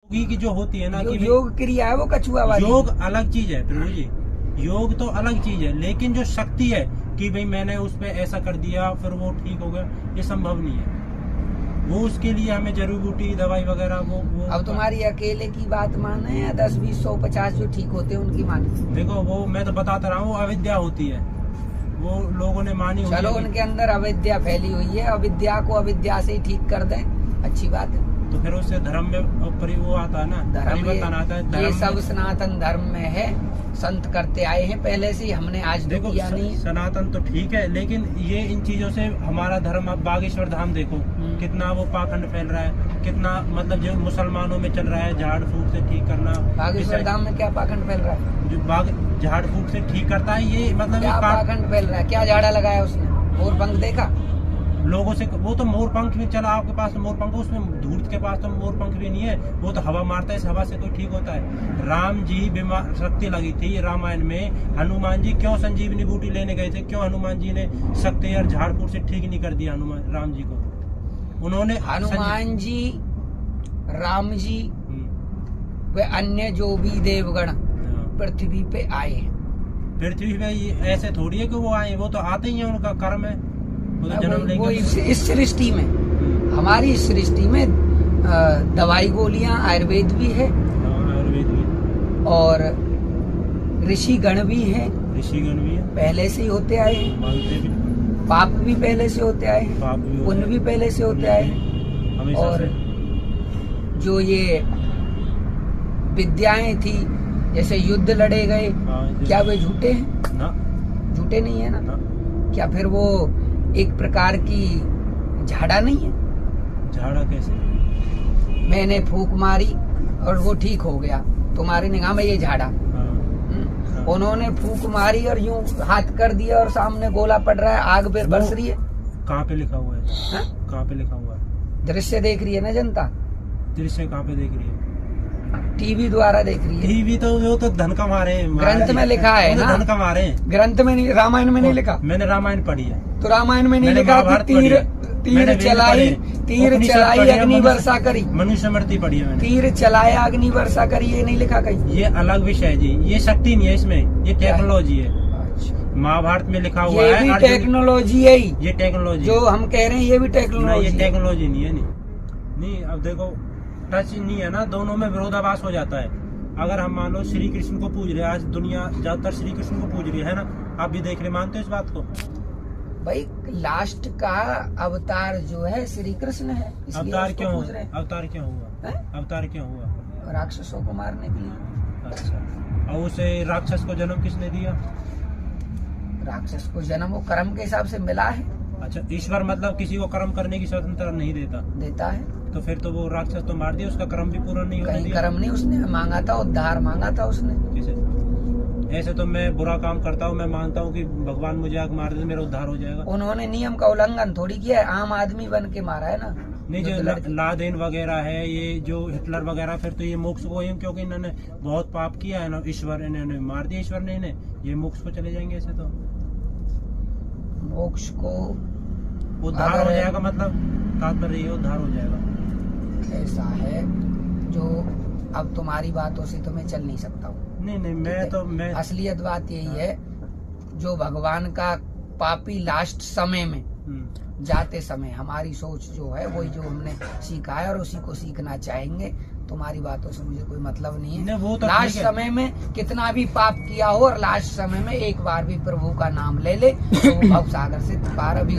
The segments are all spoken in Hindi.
की जो होती है ना कि योग क्रिया है वो कछुआ वाली। योग अलग चीज है प्रभु जी, योग तो अलग चीज है, लेकिन जो शक्ति है कि भाई मैंने उस पे ऐसा कर दिया फिर वो ठीक हो गया, ये संभव नहीं है। वो उसके लिए हमें जड़ी बूटी दवाई वगैरह वो अब तुम्हारी अकेले की बात माने या 10, 20, 100, 50 जो ठीक होते हैं उनकी माने? देखो वो मैं तो बताता रहा हूँ, अविद्या होती है, वो लोगों ने मानी हुई है। चलो उनके अंदर अविद्या फैली हुई है, अविद्या को अविद्या से ही ठीक कर दें, अच्छी बात है। तो फिर उससे धर्म में वो आता है ना, परिवर्तन आता है। ये सब सनातन धर्म में है, संत करते आए हैं पहले से, हमने आज देखो किया नहीं। सनातन तो ठीक है, लेकिन ये इन चीजों से हमारा धर्म, अब बागेश्वर धाम देखो कितना वो पाखंड फैल रहा है, कितना मतलब जो मुसलमानों में चल रहा है झाड़ फूक से ठीक करना। बागेश्वर धाम में क्या पाखंड फैल रहा है? जो झाड़ फूक से ठीक करता है, ये मतलब क्या पाखंड फैल रहा है? क्या झाड़ा लगाया उसने? मोर पंख देखा लोगों से? वो तो मोर पंख भी चला, आपके पास तो मोर पंख, उसमें धूर्त के पास तो मोर पंख भी नहीं है, वो तो हवा मारता है, इस हवा से कोई ठीक होता है? राम जी बीमार शक्ति लगी थी रामायण में, हनुमान जी क्यों संजीवनी बूटी लेने गए थे? क्यों हनुमान जी ने शक्ति और झाड़ फूक से ठीक नहीं कर दिया हनुमान राम जी को? उन्होंने हनुमान जी, राम जी वे अन्य जो भी देवगण पृथ्वी पे आए हैं, पृथ्वी पे ऐसे थोड़ी है कि वो आए, वो तो आते ही है, उनका कर्म है, वो तो जन्म वो लेंगे। इस सृष्टि में, हमारी सृष्टि में दवाई गोलियां आयुर्वेद भी है, आयुर्वेद भी, और ऋषि गण भी है, ऋषिगण भी है, पहले से ही होते आए हैं, मानते भी, पाप भी पहले से होते आए हैं, पाप भी पुण्य भी पहले से होते आए हैं। हमेशा और से। जो ये विद्याएं थी, जैसे युद्ध लड़े गए, क्या वे झूठे हैं? ना, झूठे नहीं है ना? ना। क्या फिर वो एक प्रकार की झाड़ा नहीं है? झाड़ा कैसे? मैंने फूंक मारी और वो ठीक हो गया, तुम्हारी निगाह में ये झाड़ा? उन्होंने फूंक मारी और यूं हाथ कर दिया और सामने गोला पड़ रहा है, आग पे बरस रही है। कहाँ पे लिखा हुआ है? कहाँ पे लिखा हुआ है? दृश्य देख रही है ना जनता? दृश्य कहाँ पे देख रही है? टीवी द्वारा देख रही है। टीवी तो वो तो धन कमा रहे हैं, ग्रंथ में लिखा है ना, धन कमा रहे हैं। ग्रंथ में नहीं, रामायण में नहीं लिखा? मैंने रामायण पढ़ी है। तो रामायण में नहीं लिखा कि तीर चलाई अग्नि वर्षा करी? मनुस्मृति पढ़ी है मैंने। तीर चलाया अग्नि वर्षा करी, ये नहीं लिखा कहीं? ये अलग विषय है जी, ये शक्ति नहीं है इसमें, ये टेक्नोलॉजी है। महाभारत में लिखा हुआ है, ये भी टेक्नोलॉजी है, ये टेक्नोलॉजी जो हम कह रहे हैं ये भी टेक्नोलॉजी। ये टेक्नोलॉजी नहीं है। नहीं अब देखो टच नहीं है ना, दोनों में विरोधाभास हो जाता है। अगर हम मान लो श्री कृष्ण को पूज रहे हैं, आज दुनिया ज्यादातर श्री कृष्ण को पूज रही है ना, आप भी देख रहे, मानते हो इस बात को? भाई लास्ट का अवतार जो है श्री कृष्ण है, अवतार क्यों हुआ? अवतार क्यों हुआ? अवतार क्यों हुआ? राक्षसों को मारने के लिए। अच्छा, और उसे राक्षस को जन्म किसने दिया? राक्षस को जन्म वो कर्म के हिसाब से मिला है। अच्छा, ईश्वर मतलब किसी को कर्म करने की स्वतंत्रता नहीं देता? देता है। तो फिर तो वो राक्षस तो मार दिया, उसका कर्म भी पूरा नहीं होने दिया। कर्म नहीं, उसने मांगा था, उद्धार मांगा था उसने। किसे? ऐसे तो मैं बुरा काम करता हूँ, मैं मानता हूँ कि भगवान मुझे आग मार दे, मेरा उद्धार हो जाएगा। उन्होंने नियम का उल्लंघन थोड़ी किया है, आम आदमी बन के मारा है ना। नहीं, जो लादेन वगैरह है, ये जो हिटलर वगैरह, फिर तो ये मोक्ष को ही, क्योंकि इन्होंने बहुत पाप किया है ना, ईश्वर इन्होंने मार दिया, ईश्वर ने इन्हें, ये मोक्ष को चले जाएंगे। ऐसे तो मोक्ष को उद्धार हो जाएगा, मतलब तात्पर्य उद्धार हो जाएगा। ऐसा है जो अब तुम्हारी बातों से तो मैं चल नहीं सकता हूँ। नहीं मैं असलियत बात यही है, जो भगवान का पापी लास्ट समय में जाते समय हमारी सोच जो है वही जो हमने सीखा है और उसी को सीखना चाहेंगे। तुम्हारी बातों से मुझे कोई मतलब नहीं है। वो तो लास्ट समय में कितना भी पाप किया हो और लास्ट समय में एक बार भी प्रभु का नाम ले ले तो वो भव सागर से पार अभी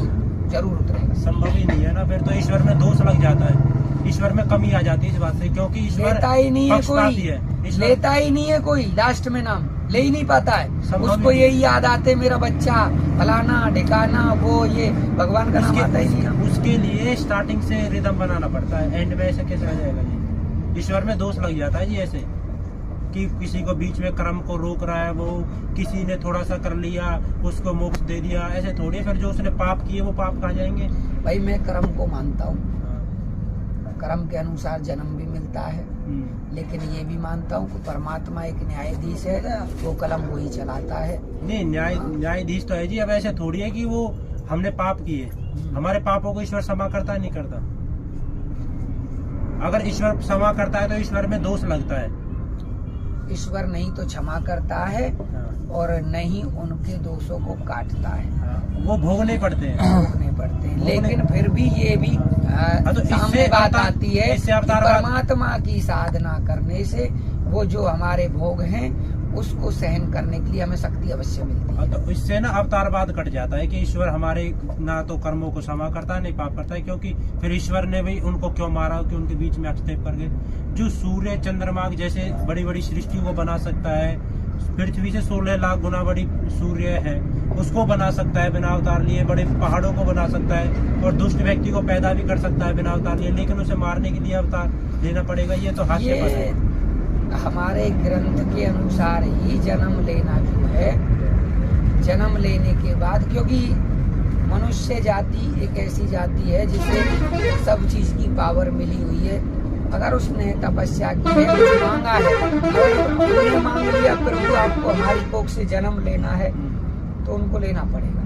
जरूर उतरेगा। संभव ही नहीं है ना, फिर तो ईश्वर में दोष लग जाता है, ईश्वर में कमी आ जाती है इस बात से, क्योंकि ईश्वर लेता ही नहीं है कोई, लेता ही नहीं है कोई, लास्ट में नाम ले ही नहीं पाता है। उसको यही याद आते मेरा बच्चा फलाना ढिकाना, वो ये भगवान का नाम आता ही नहीं है। उसके लिए स्टार्टिंग से रिदम बनाना पड़ता है, एंड में ऐसे कैसे आ जाएगा जी? ईश्वर में दोष लग जाता है जी, ऐसे कि किसी को बीच में कर्म को रोक रहा है, वो किसी ने थोड़ा सा कर लिया उसको मोक्ष दे दिया, ऐसे थोड़ी। फिर जो उसने पाप किए वो पाप कहाँ जाएंगे? भाई मैं कर्म को मानता हूँ, कर्म के अनुसार जन्म भी मिलता है, लेकिन ये भी मानता हूँ कि परमात्मा एक न्यायाधीश है, वो कलम वही चलाता है। नहीं, न्यायाधीश तो है जी। अब ऐसे थोड़ी है कि वो हमने पाप किए, हमारे पापों को ईश्वर क्षमा करता है, नहीं करता? अगर ईश्वर क्षमा करता है तो ईश्वर में दोष लगता है। ईश्वर नहीं तो क्षमा करता है और नहीं उनके दोषों को काटता है, वो भोगने पड़ते हैं, भोगने पड़ते हैं। लेकिन फिर भी ये भी तो सामने बात आती है इससे कि परमात्मा की साधना करने से वो जो हमारे भोग हैं उसको सहन करने के लिए हमें शक्ति अवश्य मिलती है। तो इससे ना अवतारवाद कट जाता है कि ईश्वर हमारे ना तो कर्मों को क्षमा करता है नहीं पाप करता है, क्योंकि फिर ईश्वर ने भी उनको क्यों मारा कि उनके बीच में हस्तक्षेप कर गए। जो सूर्य चंद्रमा जैसे बड़ी बड़ी सृष्टि को बना सकता है, पृथ्वी से 16 लाख गुना बड़ी सूर्य है, उसको बना सकता है बिना अवतार लिए, बड़े पहाड़ों को बना सकता है और दुष्ट व्यक्ति को पैदा भी कर सकता है बिना अवतार लिए, लेकिन उसे मारने के लिए अवतार लेना पड़ेगा। ये तो हास्यास्पद है। हमारे ग्रंथ के अनुसार ही जन्म लेना जो है, जन्म लेने के बाद, क्योंकि मनुष्य जाति एक ऐसी जाति है जिसे सब चीज की पावर मिली हुई है। अगर उसने तपस्या की है, कुछ मांगा है, अगर मांग लिया प्रभु आपको हमारी कोख से जन्म लेना है तो उनको लेना पड़ेगा,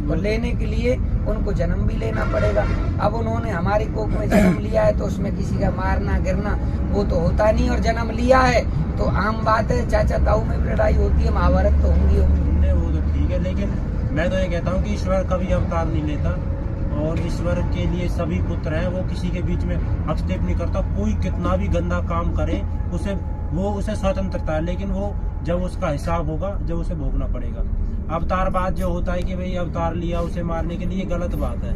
और लेने के लिए उनको जन्म भी लेना पड़ेगा। अब उन्होंने हमारी कोख में जन्म लिया है तो उसमें किसी का मारना गिरना वो तो होता नहीं, और जन्म लिया है तो आम बात है, चाचा ताऊ में भी लड़ाई होती है, महाभारत तो होंगी होंगी। वो तो ठीक है, लेकिन मैं तो ये कहता हूँ कि ईश्वर कभी अवतार नहीं लेता और ईश्वर के लिए सभी पुत्र हैं, वो किसी के बीच में हस्तक्षेप नहीं करता। कोई कितना भी गंदा काम करे उसे स्वतंत्रता है, लेकिन वो जब उसका हिसाब होगा जब उसे भोगना पड़ेगा। अवतारवाद जो होता है कि भाई अवतार लिया उसे मारने के लिए, गलत बात है,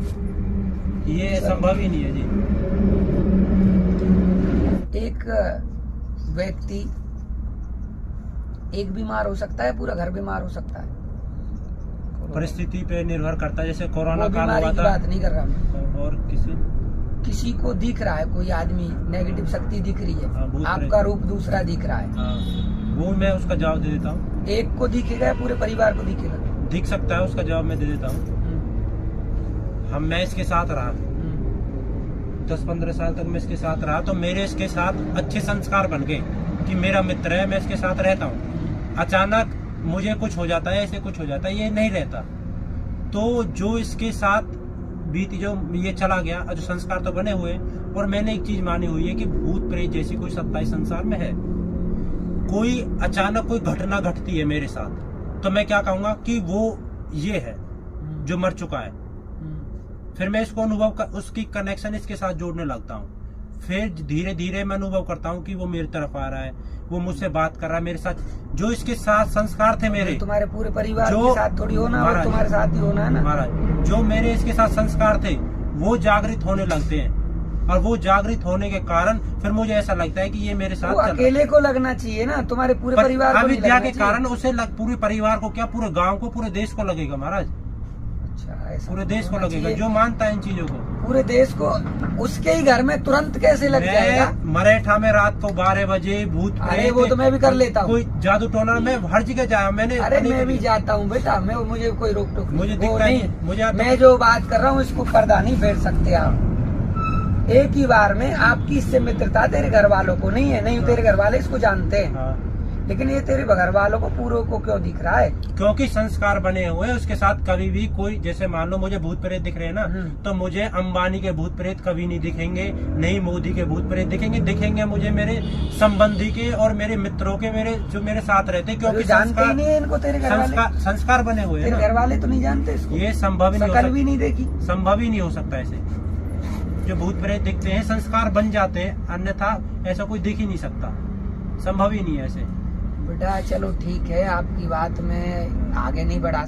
ये संभव ही नहीं है जी। एक व्यक्ति एक बीमार हो सकता है, पूरा घर बीमार हो सकता है, परिस्थिति पे निर्भर करता है। जैसे कोरोना काल हुआ था, बात नहीं कर रहा मैं, और किसी को दिख रहा है, कोई आदमी नेगेटिव शक्ति दिख रही है, आपका रूप दूसरा दिख रहा है, वो मैं उसका जवाब दे देता हूँ। एक को दिखेगा पूरे परिवार को दिखेगा, दिख सकता है, उसका जवाब मैं दे देता हूँ। मैं इसके साथ रहा 10-15 साल तक, मैं इसके साथ रहा तो मेरे इसके साथ अच्छे संस्कार बन गए कि मेरा मित्र है, मैं इसके साथ रहता हूँ। अचानक मुझे कुछ हो जाता है, ऐसे कुछ हो जाता है, ये नहीं रहता। तो जो इसके साथ बीती, जो ये चला गया, जो संस्कार तो बने हुए, और मैंने एक चीज मानी हुई है कि भूत प्रेत जैसी कोई सत्ता इस संसार में है। कोई अचानक कोई घटना घटती है मेरे साथ तो मैं क्या कहूंगा कि वो ये है जो मर चुका है, फिर मैं इसको उसकी कनेक्शन इसके साथ जोड़ने लगता हूँ। फिर धीरे धीरे मैं अनुभव करता हूँ कि वो मेरी तरफ आ रहा है, वो मुझसे बात कर रहा है, मेरे साथ जो इसके साथ संस्कार थे मेरे, तुम्हारे पूरे परिवार के साथ थोड़ी होना, और तुम्हारे साथ ही होना है ना महाराज। जो मेरे इसके साथ संस्कार थे वो जागृत होने लगते हैं, और वो जागृत होने के कारण फिर मुझे ऐसा लगता है कि ये मेरे साथ अकेले को लगना चाहिए ना, तुम्हारे पूरे परिवार को अविद्या के कारण उसे पूरे परिवार को क्या, पूरे गांव को, पूरे देश को लगेगा महाराज। पूरे देश को लगेगा जो मानता है इन चीजों को, पूरे देश को। उसके ही घर में तुरंत कैसे लग जाएगा? मरेठा में रात को 12 बजे भूत, अरे वो तो मैं भी कर लेता हूँ, कोई जादू टोना में हर जगह जाया मैंने। अरे मैं भी जाता हूँ बेटा, मैं मुझे कोई रोक टोक मुझे दिखता नहीं, मुझे मैं जो बात कर रहा हूँ इसको पर्दा नहीं फेर सकते आप। एक ही बार में आपकी इससे मित्रता तेरे घर वालों को नहीं है, नहीं तेरे घर वाले इसको जानते हैं, लेकिन ये तेरे घर वालों को पूरों को क्यों दिख रहा है? क्योंकि संस्कार बने हुए हैं उसके साथ। कभी भी कोई, जैसे मान लो मुझे भूत प्रेत दिख रहे हैं ना, तो मुझे अंबानी के भूत प्रेत कभी नहीं दिखेंगे, नहीं मोदी के भूत प्रेत दिखेंगे मुझे मेरे संबंधी के और मेरे मित्रों के, मेरे जो मेरे साथ रहते, क्योंकि जानते ही नहीं है इनको तेरे घर वाले, संस्कार बने हुए हैं। घर वाले तो नहीं जानते इसको, ये संभव ही नहीं देखी, संभव ही नहीं हो सकता ऐसे। जो भूत प्रेत दिखते हैं संस्कार बन जाते हैं, अन्यथा ऐसा कोई दिख ही नहीं सकता, संभव ही नहीं है ऐसे। बेटा चलो ठीक है, आपकी बात में आगे नहीं बढ़ा